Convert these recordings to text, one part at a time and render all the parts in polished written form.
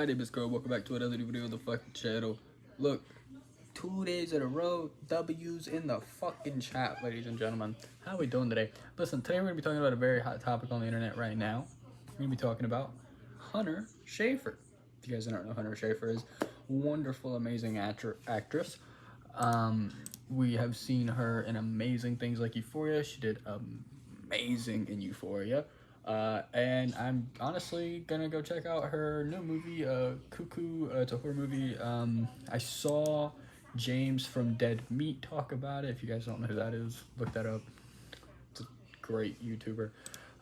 My name is Carl. Welcome back to another new video on the fucking channel. Look, 2 days in a row, W's in the fucking chat, ladies and gentlemen. How are we doing today? Listen, today we're going to be talking about a very hot topic on the internet right now. We're going to be talking about Hunter Schafer. If you guys don't know, Hunter Schafer is a wonderful, amazing actress. We have seen her in amazing things like Euphoria. She did amazing in Euphoria. And I'm honestly gonna go check out her new movie, Cuckoo. It's a horror movie. I saw James from Dead Meat talk about it. If you guys don't know who that is, look that up. It's a great YouTuber.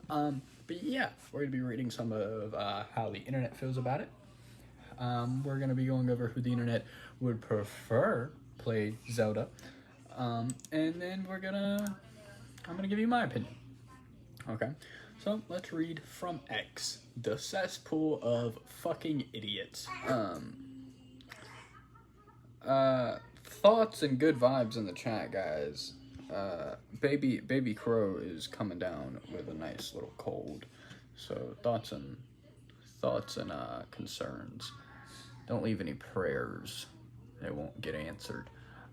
But yeah, we're gonna be reading some of how the internet feels about it. We're gonna be going over who the internet would prefer play Zelda. And then I'm gonna give you my opinion. Okay. So let's read from X, the cesspool of fucking idiots. Thoughts and good vibes in the chat, guys. Baby Crow is coming down with a nice little cold. So thoughts and concerns. Don't leave any prayers. They won't get answered.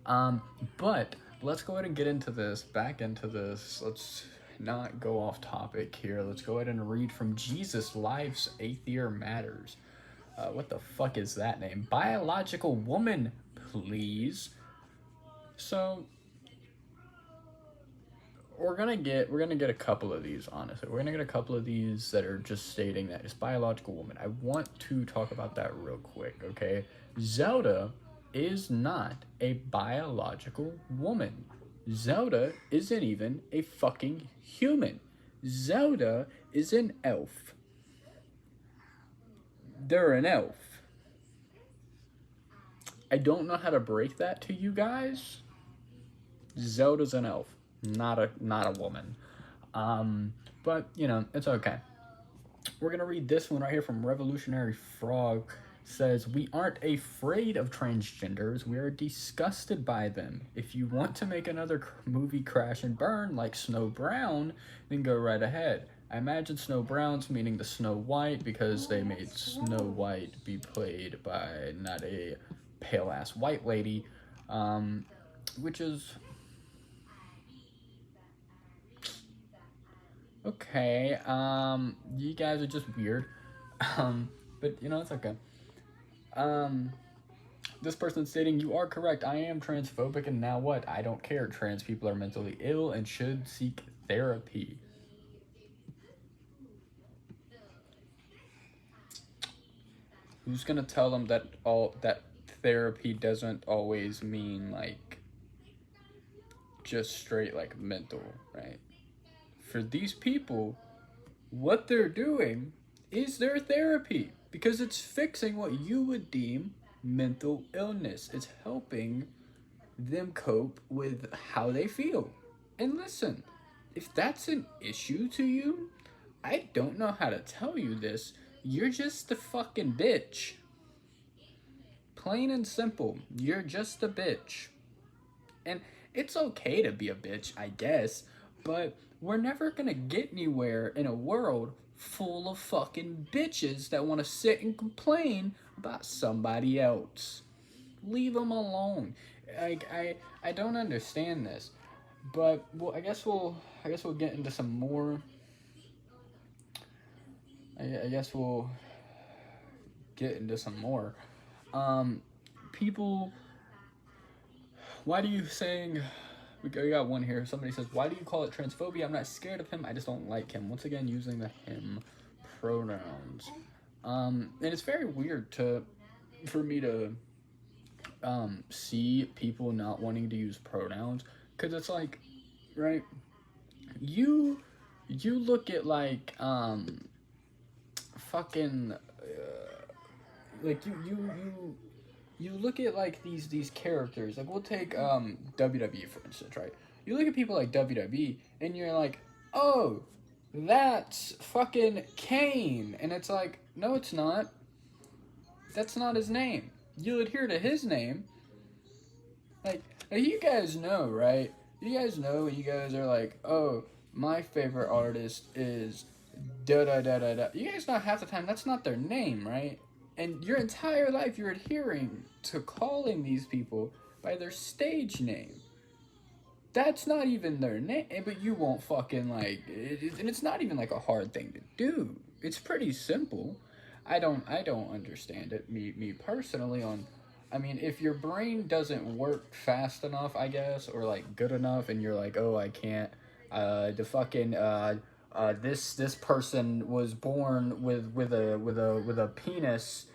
But let's go ahead and get into this, back into this. Let's not go off topic here. Let's go ahead and read from Jesus Life's Aether Matters. What the fuck is that name? Biological woman, please. So we're gonna get a couple of these, honestly. We're gonna get a couple of these that are just stating that it's biological woman. I want to talk about that real quick, okay? Zelda is not a biological woman. Zelda isn't even a fucking human. Zelda is an elf. They're an elf. I don't know how to break that to you guys. Zelda's an elf, not a woman. But you know, it's okay. We're gonna read this one right here from Revolutionary Frog. Says, we aren't afraid of transgenders, we are disgusted by them. If you want to make another movie crash and burn like Snow Brown, then go right ahead. I imagine Snow Brown's meaning the Snow White because they made Snow White be played by not a pale ass white lady, which is okay. You guys are just weird, but you know, it's okay. This person stating, you are correct, I am transphobic, and now what? I don't care. Trans people are mentally ill and should seek therapy. Who's gonna tell them that that therapy doesn't always mean like just straight like mental, right? For these people, what they're doing is their therapy, because it's fixing what you would deem mental illness. It's helping them cope with how they feel. And listen, if that's an issue to you, I don't know how to tell you this. You're just a fucking bitch. Plain and simple. You're just a bitch. And it's okay to be a bitch, I guess, but we're never gonna get anywhere in a world full of fucking bitches that want to sit and complain about somebody else. Leave them alone. I don't understand this, but well, I guess we'll get into some more. I guess we'll get into some more. People, why do you saying? We got one here. Somebody says, why do you call it transphobia? I'm not scared of him. I just don't like him. Once again, using the him pronouns. And it's very weird for me to see people not wanting to use pronouns. Because it's like, right? You look at like, fucking, like you look at like these characters, like we'll take WWE for instance, right? You look at people like WWE and you're like, oh, that's fucking Kane, and it's like, no, it's not. That's not his name. You adhere to his name. Like you guys know, right? You guys know, you guys are like, oh, my favorite artist is da da da da da. You guys know half the time that's not their name, right? And your entire life you're adhering to calling these people by their stage name. That's not even their name, but you won't fucking like it, and it's not even like a hard thing to do. It's pretty simple. I don't understand it. Me personally on I mean, if your brain doesn't work fast enough, I guess, or like good enough and you're like, "Oh, I can't the fucking this person was born with a penis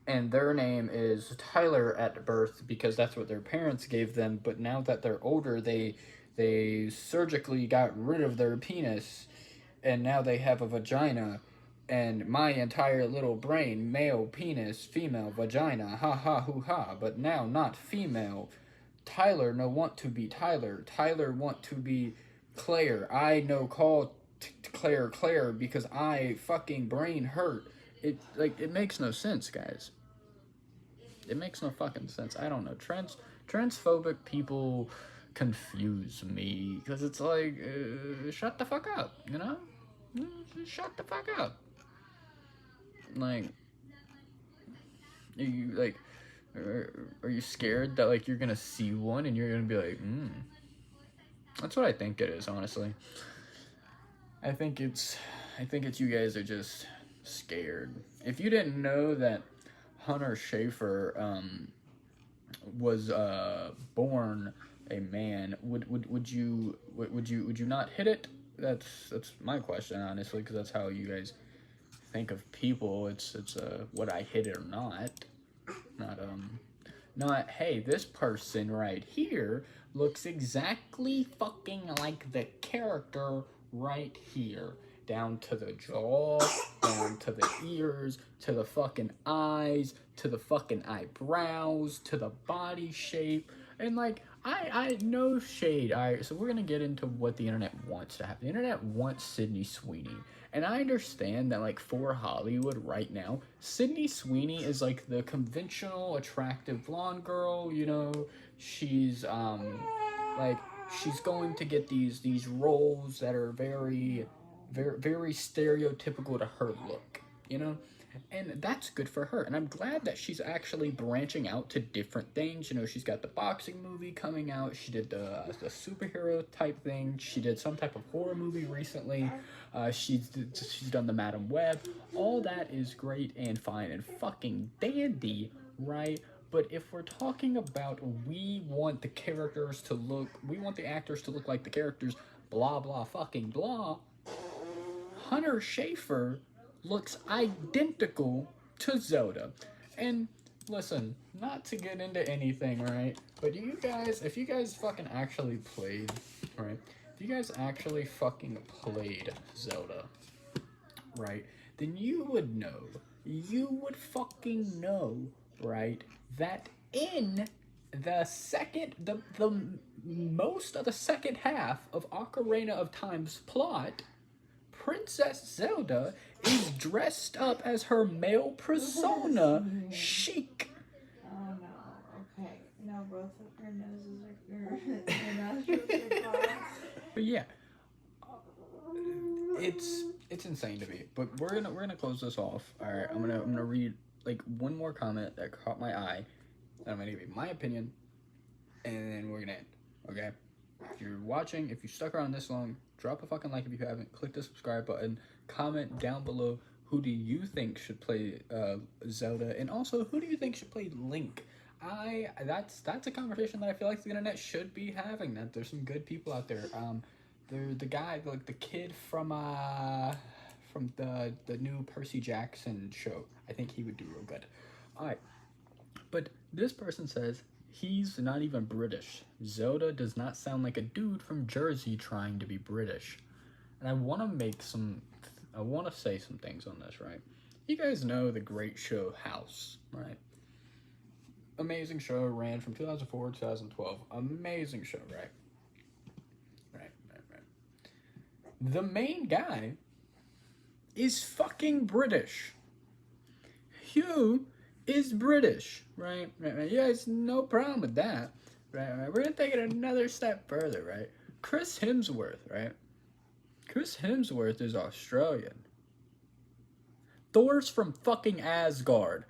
and their name is Tyler at birth because that's what their parents gave them, but now that they're older, they surgically got rid of their penis and now they have a vagina and my entire little brain, male penis, female vagina, ha ha hoo ha, but now not female. Tyler no want to be Tyler. Tyler want to be Claire. I no call Claire because I fucking brain hurt. It makes no sense, guys. It makes no fucking sense. I don't know. Transphobic people confuse me because it's like, shut the fuck up, you know? Shut the fuck up. Like, are you like, are you scared that like you're gonna see one and you're gonna be like, That's what I think it is, honestly. I think it's you guys are just scared. If you didn't know that Hunter Schafer was born a man, would you not hit it? That's my question, honestly, because that's how you guys think of people. It's would I hit it or not? Not hey, this person right here looks exactly fucking like the character right here. Down to the jaw, down to the ears, to the fucking eyes, to the fucking eyebrows, to the body shape. And like, I no shade. Alright, so we're gonna get into what the internet wants to have. The internet wants Sydney Sweeney. And I understand that like for Hollywood right now, Sydney Sweeney is like the conventional attractive blonde girl, you know, she's like she's going to get these roles that are very stereotypical to her look, you know? And that's good for her. And I'm glad that she's actually branching out to different things. You know, she's got the boxing movie coming out. She did the superhero type thing. She did some type of horror movie recently. She's done the Madam Web. All that is great and fine and fucking dandy, right? But if we're talking about we want the actors to look like the characters, blah, blah, fucking blah, Hunter Schafer looks identical to Zelda. And listen, not to get into anything, right? But if you guys fucking actually played, right? If you guys actually fucking played Zelda, right? Then you would fucking know, right? That in the most of the second half of Ocarina of Time's plot, Princess Zelda is dressed up as her male persona, Sheik. Oh no, okay. Now both of her noses are, her nostrils are blocked. But yeah, it's insane to me. But we're gonna close this off. All right, I'm gonna read like one more comment that caught my eye. I'm gonna give you my opinion, and then we're gonna end. Okay. If you're watching, if you stuck around this long, drop a fucking like if you haven't. Click the subscribe button. Comment down below who do you think should play Zelda, and also who do you think should play Link. That's a conversation that I feel like the internet should be having. That there's some good people out there. The guy, like the kid from the new Percy Jackson show. I think he would do real good. All right, but this person says. He's not even British. Zelda does not sound like a dude from Jersey trying to be British. And I want to say some things on this, right? You guys know the great show House, right? Amazing show, ran from 2004 to 2012. Amazing show, right? Right. The main guy is fucking British. Hugh is British, right? You guys, no problem with that, right? We're gonna take it another step further, right? Chris Hemsworth, right? Chris Hemsworth is Australian. Thor's from fucking Asgard.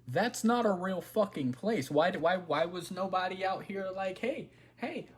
That's not a real fucking place. Why was nobody out here like, hey,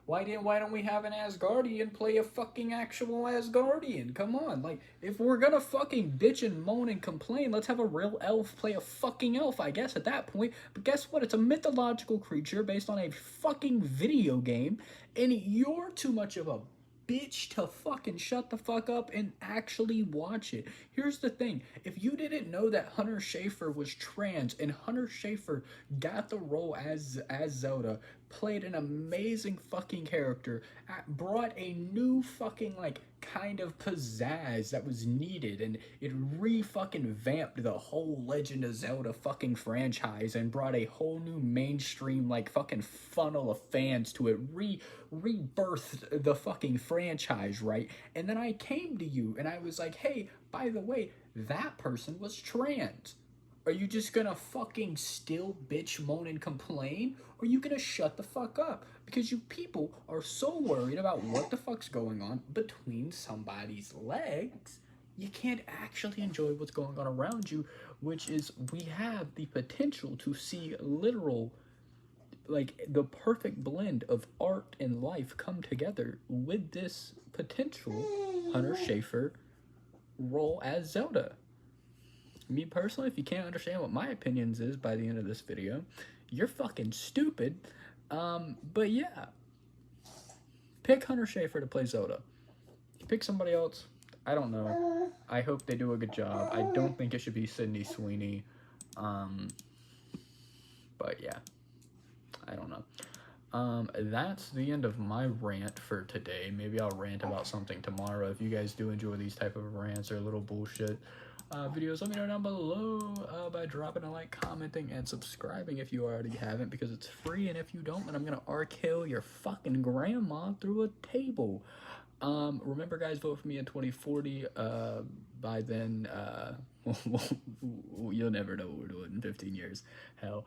why don't we have an Asgardian play a fucking actual Asgardian? Come on, like, if we're gonna fucking bitch and moan and complain, let's have a real elf play a fucking elf, I guess, at that point. But guess what? It's a mythological creature based on a fucking video game, and you're too much of a bitch to fucking shut the fuck up and actually watch it. Here's the thing. If you didn't know that Hunter Schafer was trans and Hunter Schafer got the role as Zelda, played an amazing fucking character, brought a new fucking like kind of pizzazz that was needed, and it re-fucking vamped the whole Legend of Zelda fucking franchise and brought a whole new mainstream like fucking funnel of fans to it, rebirthed the fucking franchise, right? And then I came to you and I was like, hey, by the way, that person was trans. Are you just gonna fucking still bitch, moan, and complain? Or are you gonna shut the fuck up? Because you people are so worried about what the fuck's going on between somebody's legs, you can't actually enjoy what's going on around you, which is we have the potential to see literal, like, the perfect blend of art and life come together with this potential Hunter Schafer role as Zelda. Me personally, if you can't understand what my opinions is by the end of this video, you're fucking stupid. But yeah, pick Hunter Schafer to play Zelda. Pick somebody else, I don't know. I hope they do a good job. I don't think it should be Sydney Sweeney. But yeah, I don't know. That's the end of my rant for today. Maybe I'll rant about something tomorrow. If you guys do enjoy these type of rants or little bullshit videos, let me know down below by dropping a like, commenting, and subscribing if you already haven't, because it's free, and if you don't, then I'm gonna kill your fucking grandma through a table. Remember, guys, vote for me in 2040. By then, you'll never know what we're doing in 15 years. Hell.